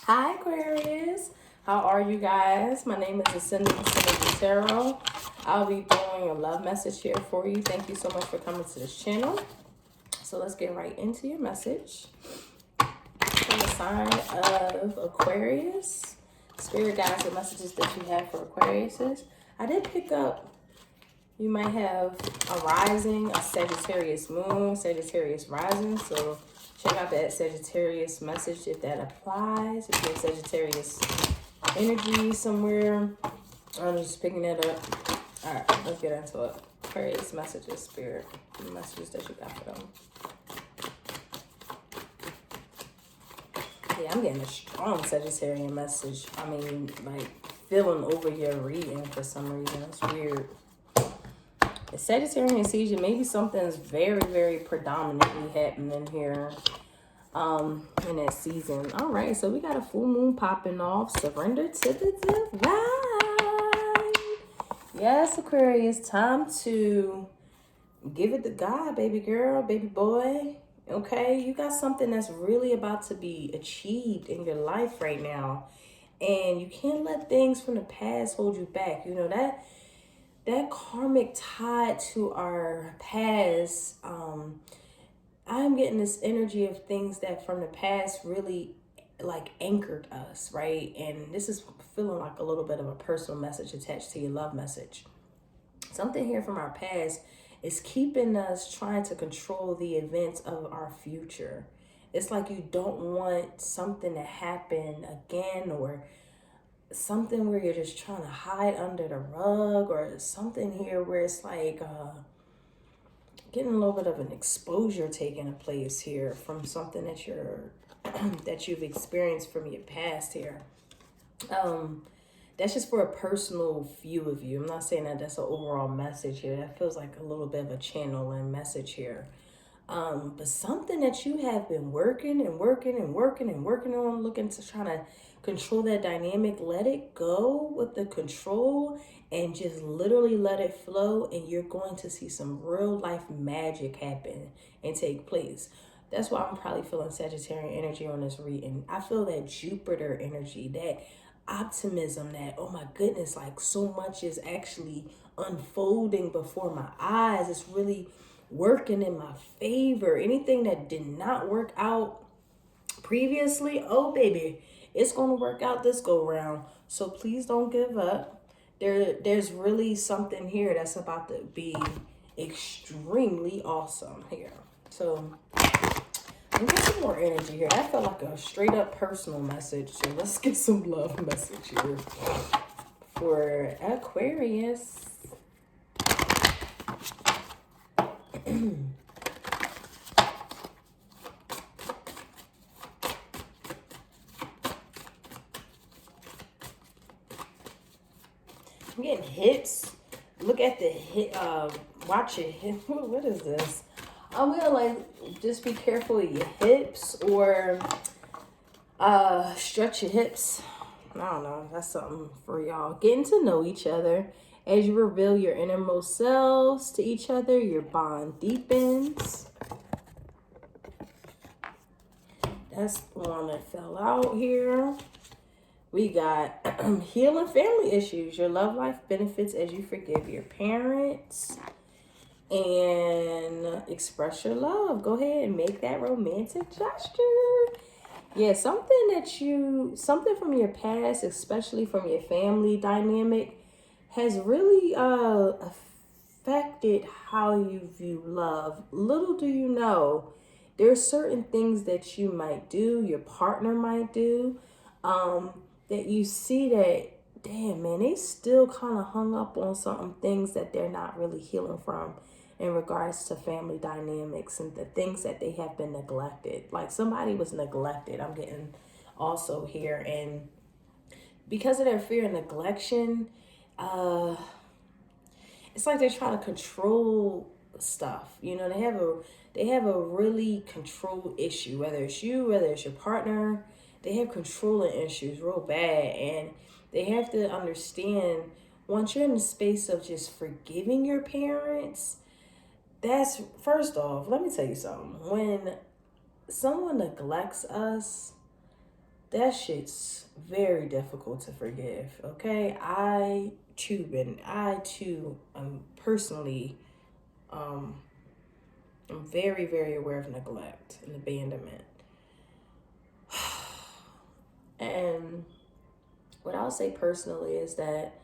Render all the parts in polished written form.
Hi Aquarius, how are you guys? My name is Ascending Tarot. I'll be doing a love message here for you. Thank you so much for coming to this channel. So let's get right into your message. From the sign of Aquarius, spirit guides and messages that you have for Aquariuses. I did pick up, you might have a rising, a Sagittarius moon, Sagittarius rising. So check out that Sagittarius message if that applies. If you have Sagittarius energy somewhere, I'm just picking that up. All right, let's get into it. Aquarius messages, spirit, the messages that you got for them. Yeah, I'm getting a strong Sagittarian message. I mean, like feeling over your reading for some reason. It's weird. The Sagittarian season, maybe something's very, very predominantly happening here in that season. All right, so we got a full moon popping off. Surrender to the divine. Yes, Aquarius, time to give it to God, baby girl, baby boy. Okay, you got something that's really about to be achieved in your life right now. And you can't let things from the past hold you back. You know, that karmic tie to our past, I'm getting this energy of things that from the past really like anchored us, right? And this is feeling like a little bit of a personal message attached to your love message. Something here from our past is keeping us trying to control the events of our future. It's like you don't want something to happen again, or something where you're just trying to hide under the rug, or something here where it's like getting a little bit of an exposure taking place here from something that you're that you've experienced from your past here. That's just for a personal view of you. I'm not saying that that's an overall message here. That feels like a little bit of a channeling message here. But something that you have been working on, looking to try to control that dynamic, let it go with the control and just literally let it flow, and you're going to see some real life magic happen and take place. That's why I'm probably feeling Sagittarian energy on this reading. I feel that Jupiter energy, that optimism, that, oh my goodness, like so much is actually unfolding before my eyes. It's really working in my favor. Anything that did not work out previously, oh baby, it's going to work out this go round. So please don't give up. There's really something here that's about to be extremely awesome here. So let me get some more energy here. That felt like a straight up personal message. So let's get some love message here for Aquarius. I'm getting hips. Look at the hip. Watch your hip. What is this? I'm gonna like just be careful with your hips, or stretch your hips. I don't know. That's something for y'all. Getting to know each other as you reveal your innermost selves to each other. Your bond deepens. That's the one that fell out here. We got healing family issues. Your love life benefits as you forgive your parents and express your love. Go ahead and make that romantic gesture. Yeah, something from your past, especially from your family dynamic, has really affected how you view love. Little do you know, there's certain things that you might do, your partner might do, that you see that, damn man, they still kind of hung up on some things that they're not really healing from in regards to family dynamics and the things that they have been neglected. Like somebody was neglected, I'm getting also here. And because of their fear of neglection, it's like they're trying to control stuff. You know, they have a really control issue, whether it's you, whether it's your partner. They have controlling issues real bad, and they have to understand, once you're in the space of just forgiving your parents, that's, first off, let me tell you something. When someone neglects us, that shit's very difficult to forgive. Okay, I too am personally, I'm very, very aware of neglect and abandonment. And what I'll say personally is that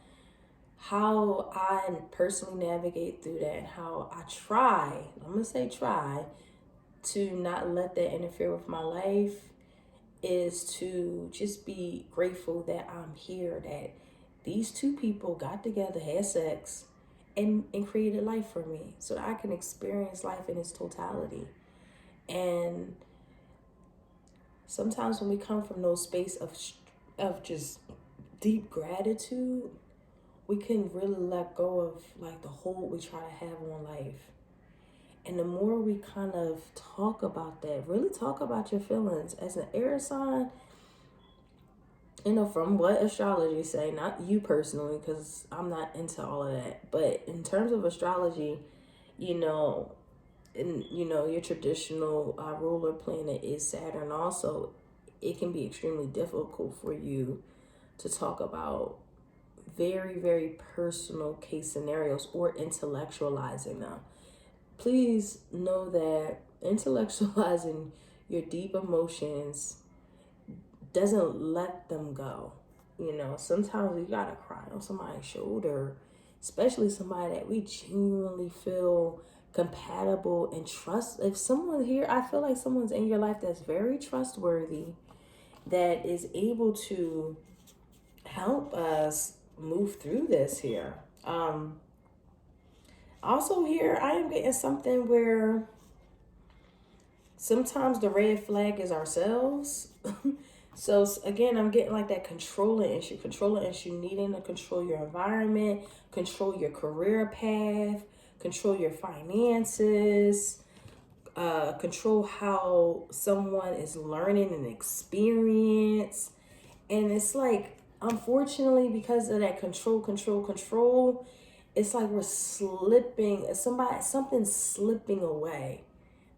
how I personally navigate through that, and how I try, I'm going to say try, to not let that interfere with my life, is to just be grateful that I'm here, that these two people got together, had sex, and created life for me so that I can experience life in its totality. And sometimes when we come from those space of just deep gratitude, we can really let go of like the hold we try to have on life. And the more we kind of talk about that, really talk about your feelings as an air sign, you know, from what astrology say, not you personally, because I'm not into all of that, but in terms of astrology, you know, and you know, your traditional ruler planet is Saturn also. It can be extremely difficult for you to talk about very, very personal case scenarios or intellectualizing them. Please know that intellectualizing your deep emotions doesn't let them go. You know, sometimes we gotta cry on somebody's shoulder, especially somebody that we genuinely feel compatible and trust. If someone here, I feel like someone's in your life that's very trustworthy, that is able to help us move through this here. Also here, I am getting something where sometimes the red flag is ourselves. So again, I'm getting like that controlling issue, needing to control your environment, control your career path, control your finances, control how someone is learning and experience. And it's like, unfortunately, because of that control, it's like we're slipping, something's slipping away.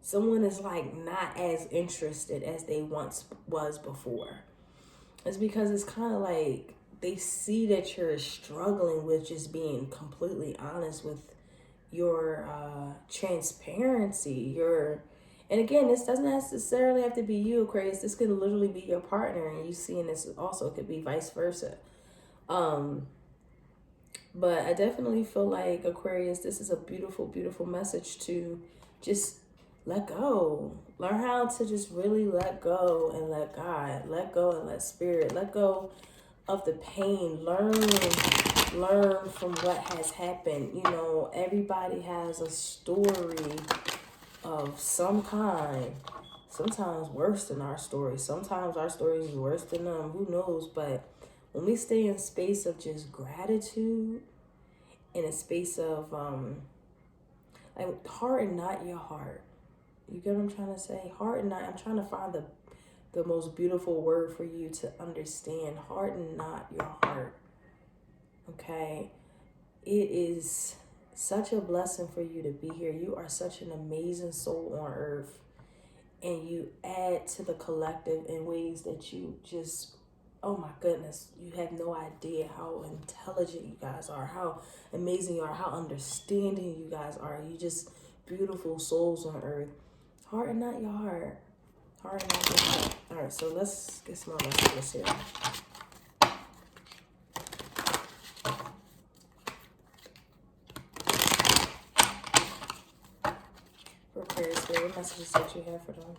Someone is like not as interested as they once was before. It's because it's kind of like they see that you're struggling with just being completely honest with your transparency, and again, this doesn't necessarily have to be you, Aquarius. This could literally be your partner, and you seeing this also could be vice versa. But I definitely feel like, Aquarius, this is a beautiful, beautiful message to just let go. Learn how to just really let go and let God. Let go and let spirit. Let go of the pain. Learn from what has happened. You know, everybody has a story of some kind. Sometimes worse than our story. Sometimes our story is worse than them. Who knows? But when we stay in space of just gratitude, in a space of like harden not your heart. You get what I'm trying to say? Harden not. I'm trying to find the most beautiful word for you to understand. Harden not your heart. Okay? It is such a blessing for you to be here. You are such an amazing soul on earth. And you add to the collective in ways that you just, oh my goodness, you have no idea how intelligent you guys are, how amazing you are, how understanding you guys are. You just beautiful souls on earth. Harden not your heart. Harden not your heart. All right, so let's get some more messages here. For Aquarius, what messages that you have for them?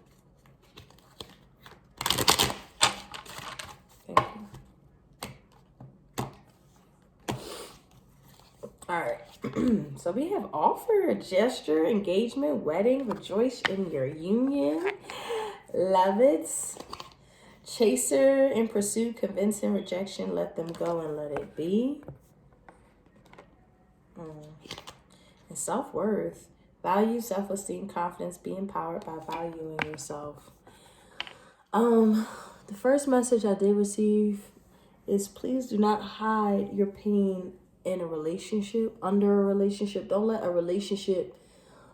Thank you. All right. So we have offer, gesture, engagement, wedding, rejoice in your union, love it, chaser, in pursuit, convincing, rejection, let them go and let it be. And self-worth, value, self-esteem, confidence, be empowered by valuing yourself. The first message I did receive is please do not hide your pain in a relationship, under a relationship. Don't let a relationship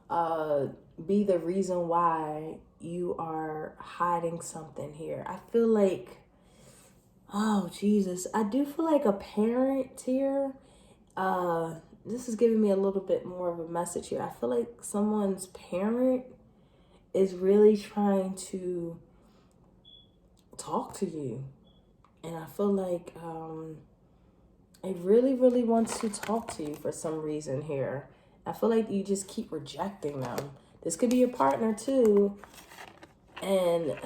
be the reason why you are hiding something here. I feel like Oh, Jesus. I do feel like a parent here. This is giving me a little bit more of a message here. I feel like someone's parent is really trying to talk to you. And I feel like I really, really want to talk to you for some reason here. I feel like you just keep rejecting them. This could be your partner too. And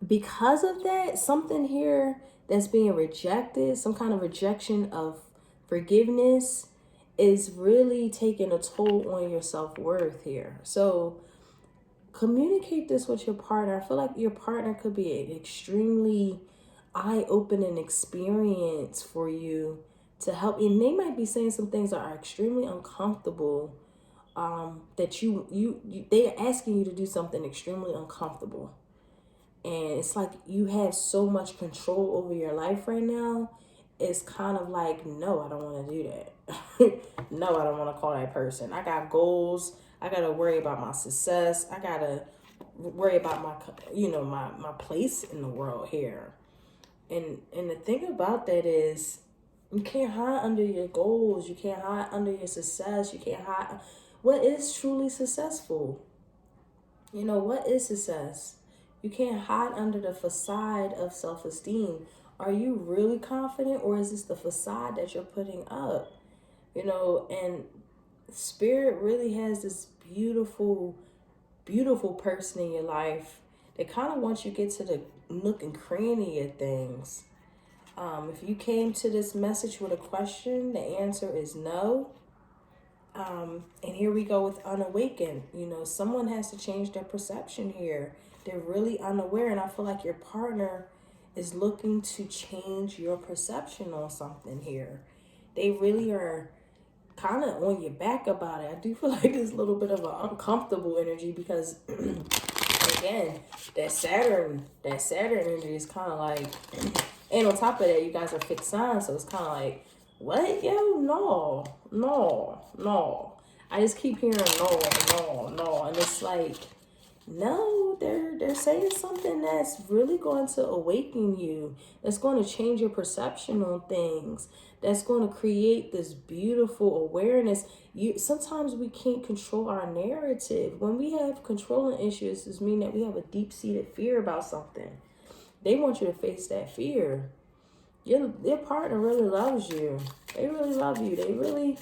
because of that, something here that's being rejected, some kind of rejection of forgiveness, is really taking a toll on your self-worth here. So communicate this with your partner. I feel like your partner could be an extremely eye-opening experience for you to help. And they might be saying some things that are extremely uncomfortable. That they're asking you to do something extremely uncomfortable. And it's like you have so much control over your life right now. It's kind of like, no, I don't want to do that. No, I don't want to call that person. I got goals. I got to worry about my success. I got to worry about my place in the world here. And the thing about that is you can't hide under your goals. You can't hide under your success. You can't hide. What is truly successful? What is success? You can't hide under the facade of self-esteem. Are you really confident, or is this the facade that you're putting up? And Spirit really has this beautiful, beautiful person in your life that kind of wants you to get to the nook and cranny of things. If you came to this message with a question, the answer is no. And here we go with unawakened. Someone has to change their perception here. They're really unaware, and I feel like your partner is looking to change your perception on something here. They really are kind of on your back about it. I do feel like there's a little bit of an uncomfortable energy because, again, that Saturn energy is kind of like, and on top of that, you guys are fixed signs, so it's kind of like, what? Yo, no. I just keep hearing no. And it's like, no, they're saying something that's really going to awaken you. That's going to change your perception on things. That's going to create this beautiful awareness. Sometimes we can't control our narrative. When we have controlling issues, this means that we have a deep-seated fear about something. They want you to face that fear. Your partner really loves you. They really love you. They really...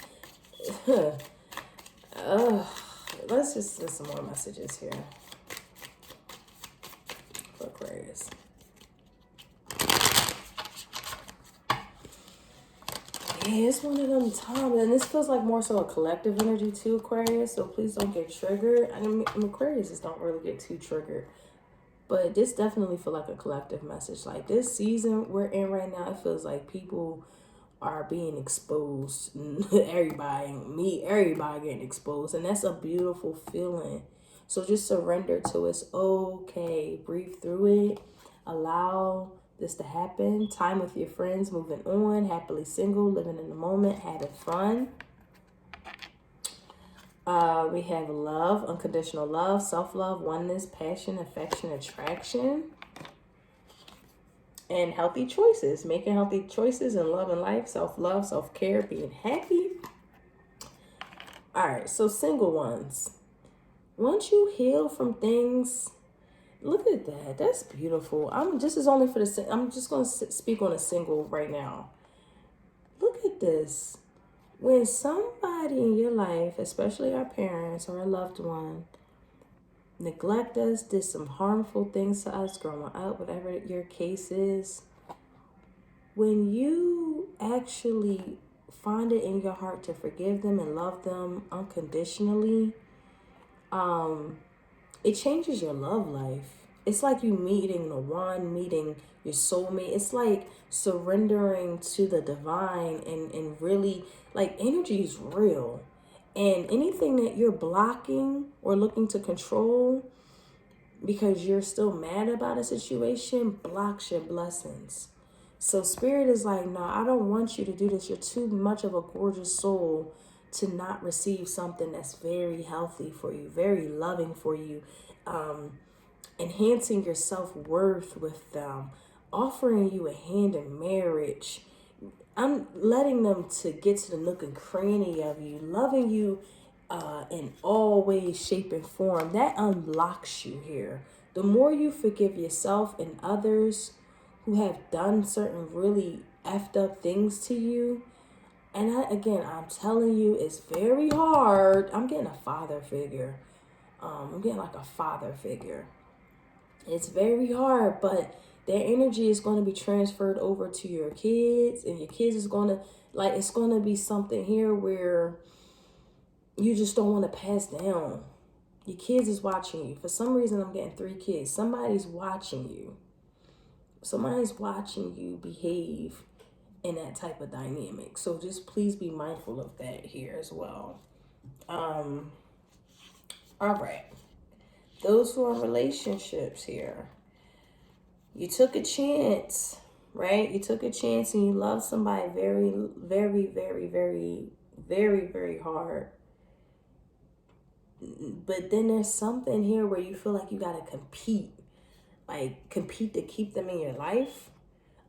let's just send some more messages here for Aquarius. Yeah, it's one of them times, and this feels like more so a collective energy too, Aquarius. So please don't get triggered. I mean, Aquarius just don't really get too triggered. But this definitely feel like a collective message. Like this season we're in right now, it feels like people are being exposed. everybody getting exposed. And that's a beautiful feeling. So just surrender to it's okay. Breathe through it. Allow this to happen. Time with your friends, moving on, happily single, living in the moment, having fun. We have love, unconditional love, self-love, oneness, passion, affection, attraction, and healthy choices. Making healthy choices in love and life, self-love, self-care, being happy. All right, so single ones. Once you heal from things, look at that. That's beautiful. I'm just going to speak on a single right now. Look at this. When somebody in your life, especially our parents or a loved one, neglect us, did some harmful things to us growing up, whatever your case is, when you actually find it in your heart to forgive them and love them unconditionally, it changes your love life. It's like you meeting the one, meeting your soulmate. It's like surrendering to the divine and really, like, energy is real. And anything that you're blocking or looking to control because you're still mad about a situation blocks your blessings. So Spirit is like, no, I don't want you to do this. You're too much of a gorgeous soul to not receive something that's very healthy for you, very loving for you. enhancing your self-worth with them, offering you a hand in marriage. I'm letting them to get to the nook and cranny of you, loving you in all ways, shape, and form. That unlocks you here. The more you forgive yourself and others who have done certain really effed up things to you, and I'm telling you, it's very hard. I'm getting a father figure. I'm getting like a father figure. It's very hard, but their energy is going to be transferred over to your kids, and your kids is going to, like, it's going to be something here where you just don't want to pass down. Your kids is watching you. For some reason, I'm getting 3 kids. Somebody's watching you. Somebody's watching you behave in that type of dynamic. So just please be mindful of that here as well. All right. Those who are in relationships here, you took a chance, right? You took a chance and you love somebody very, very, very, very, very, very hard. But then there's something here where you feel like you got to compete to keep them in your life.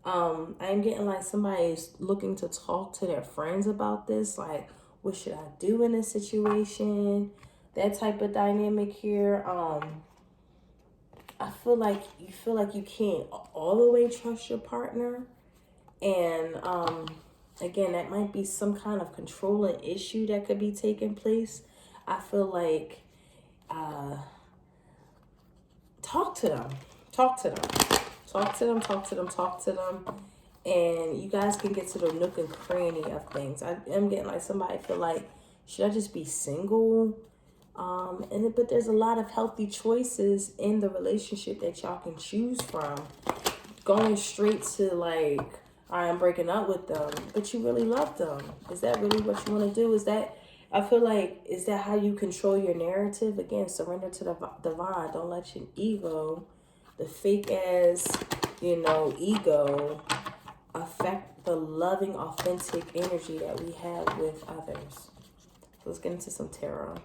I'm getting like somebody's looking to talk to their friends about this. Like, what should I do in this situation? That type of dynamic here. I feel like you can't all the way trust your partner. And again, that might be some kind of controlling issue that could be taking place. I feel like talk to them. And you guys can get to the nook and cranny of things. I am getting like somebody feel like, should I just be single? But there's a lot of healthy choices in the relationship that y'all can choose from. Going straight to like, all right, I'm breaking up with them, but you really love them. Is that really what you want to do? Is that how you control your narrative? Again, surrender to the divine. Don't let your ego, the fake ass, ego, affect the loving, authentic energy that we have with others. So let's get into some tarot.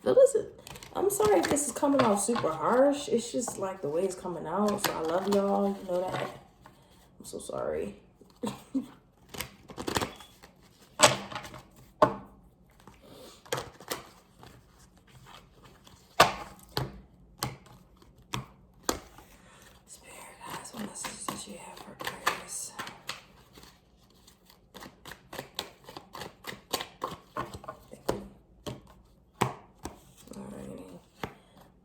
Now listen, I'm sorry if this is coming off super harsh. It's just like the way it's coming out. So I love y'all. You know that. I'm so sorry. Spirit guys, what messages did you have for Aquarius?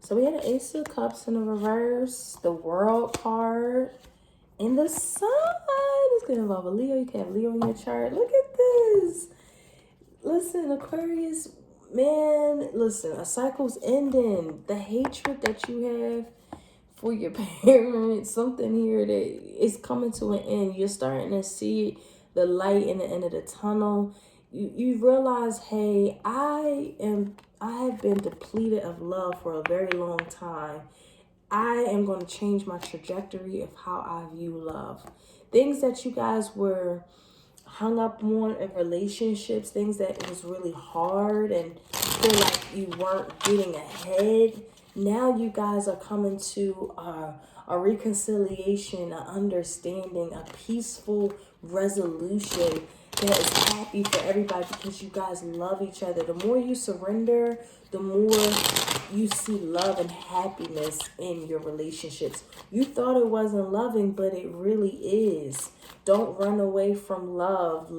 So we had an Ace of Cups in the reverse, the World card, and the Sun. It's going to involve a Leo. You can have Leo in your chart. Look at this. Listen, Aquarius, man, listen, a cycle's ending. The hatred that you have for your parents, something here that is coming to an end. You're starting to see the light in the end of the tunnel. You realize, hey, I have been depleted of love for a very long time. I am going to change my trajectory of how I view love. Things that you guys were hung up on in relationships, things that was really hard and feel like you weren't getting ahead. Now you guys are coming to a reconciliation, an understanding, a peaceful resolution that is happy for everybody because you guys love each other. The more you surrender, the more you see love and happiness in your relationships. You thought it wasn't loving, but it really is. Don't run away from love.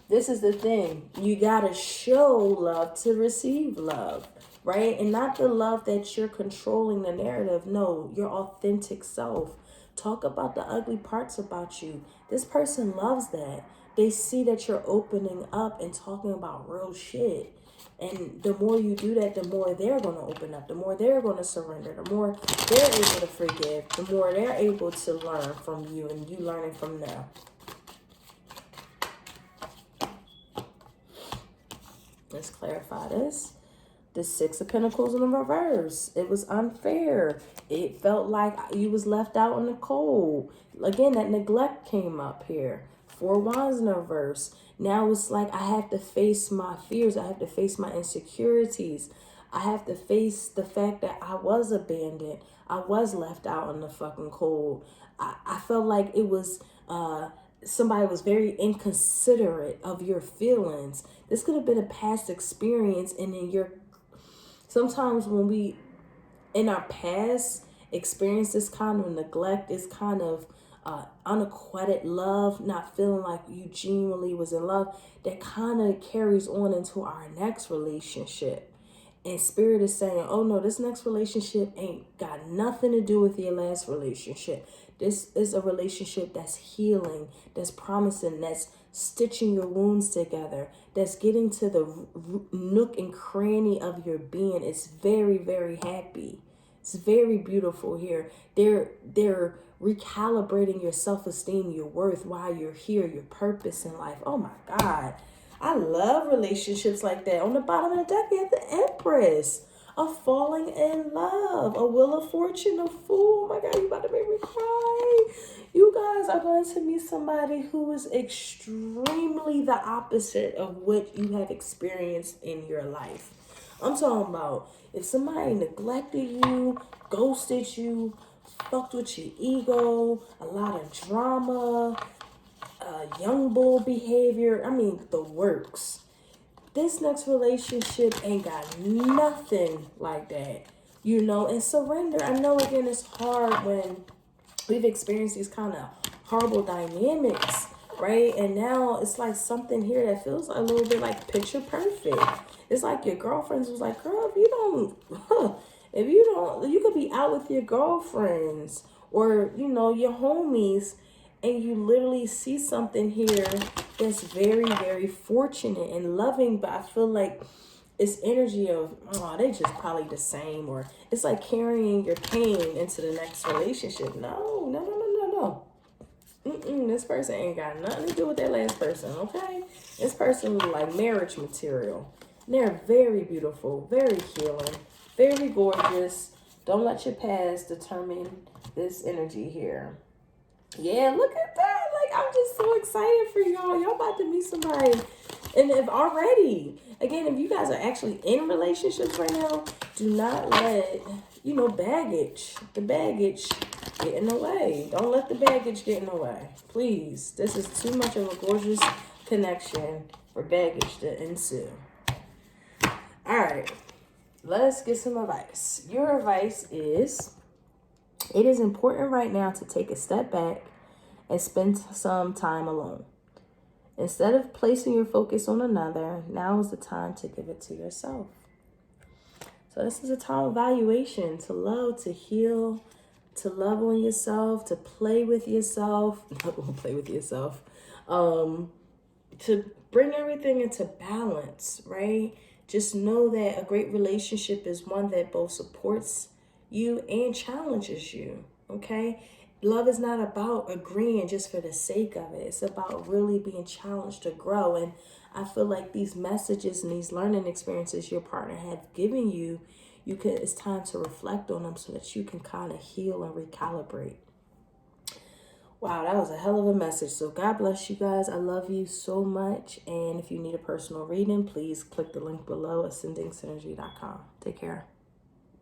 This is the thing. You gotta show love to receive love, right? And not the love that you're controlling the narrative. No, your authentic self. Talk about the ugly parts about you. This person loves that. They see that you're opening up and talking about real shit. And the more you do that, the more they're going to open up. The more they're going to surrender. The more they're able to forgive. The more they're able to learn from you and you learning from them. Let's clarify this. The Six of Pentacles in the reverse. It was unfair. It felt like you was left out in the cold. Again, that neglect came up here. Four Wands in the reverse. Now it's like I have to face my fears. I have to face my insecurities. I have to face the fact that I was abandoned. I was left out in the fucking cold. I felt like it was somebody was very inconsiderate of your feelings. This could have been a past experience, and then sometimes when we in our past experience this kind of neglect, this kind of unacquitted love, not feeling like you genuinely was in love, that kind of carries on into our next relationship. And spirit is saying, oh no, this next relationship ain't got nothing to do with your last relationship. This is a relationship that's healing, that's promising, that's stitching your wounds together, that's getting to the nook and cranny of your being. It's very, very happy. It's very beautiful here. They're recalibrating your self-esteem, your worth, why you're here, your purpose in life. Oh my God. I love relationships like that. On the bottom of the deck, we have the Empress. A falling in love. A Wheel of Fortune, a Fool. Oh my God, you about to make me cry. You guys are going to meet somebody who is extremely the opposite of what you have experienced in your life. I'm talking about if somebody neglected you, ghosted you, fucked with your ego, a lot of drama, young bull behavior. I mean, the works. This next relationship ain't got nothing like that, and surrender. I know, again, it's hard when we've experienced these kind of horrible dynamics, right? And now it's like something here that feels a little bit like picture perfect. It's like your girlfriends was like, girl, you could be out with your girlfriends or, your homies, and you literally see something here that's very, very fortunate and loving, but I feel like it's energy of, oh, they just probably the same, or it's like carrying your pain into the next relationship. No. This person ain't got nothing to do with that last person, okay? This person is like marriage material. They're very beautiful, very healing, very gorgeous. Don't let your past determine this energy here. Yeah, look at that. Like, I'm just so excited for y'all. Y'all about to meet somebody. And if you guys are actually in relationships right now, do not let, the baggage get in the way. Don't let the baggage get in the way. Please. This is too much of a gorgeous connection for baggage to ensue. All right. Let's get some advice. Your advice is, it is important right now to take a step back and spend some time alone. Instead of placing your focus on another, now is the time to give it to yourself. So this is a time of evaluation, to love, to heal, to love on yourself, to play with yourself, to bring everything into balance, right? Just know that a great relationship is one that both supports you and challenges you, okay? Love is not about agreeing just for the sake of it. It's about really being challenged to grow. And I feel like these messages and these learning experiences your partner has given you, it's time to reflect on them so that you can kind of heal and recalibrate. Wow, that was a hell of a message. So God bless you guys. I love you so much. And if you need a personal reading, please click the link below, ascendingsynergy.com. Take care.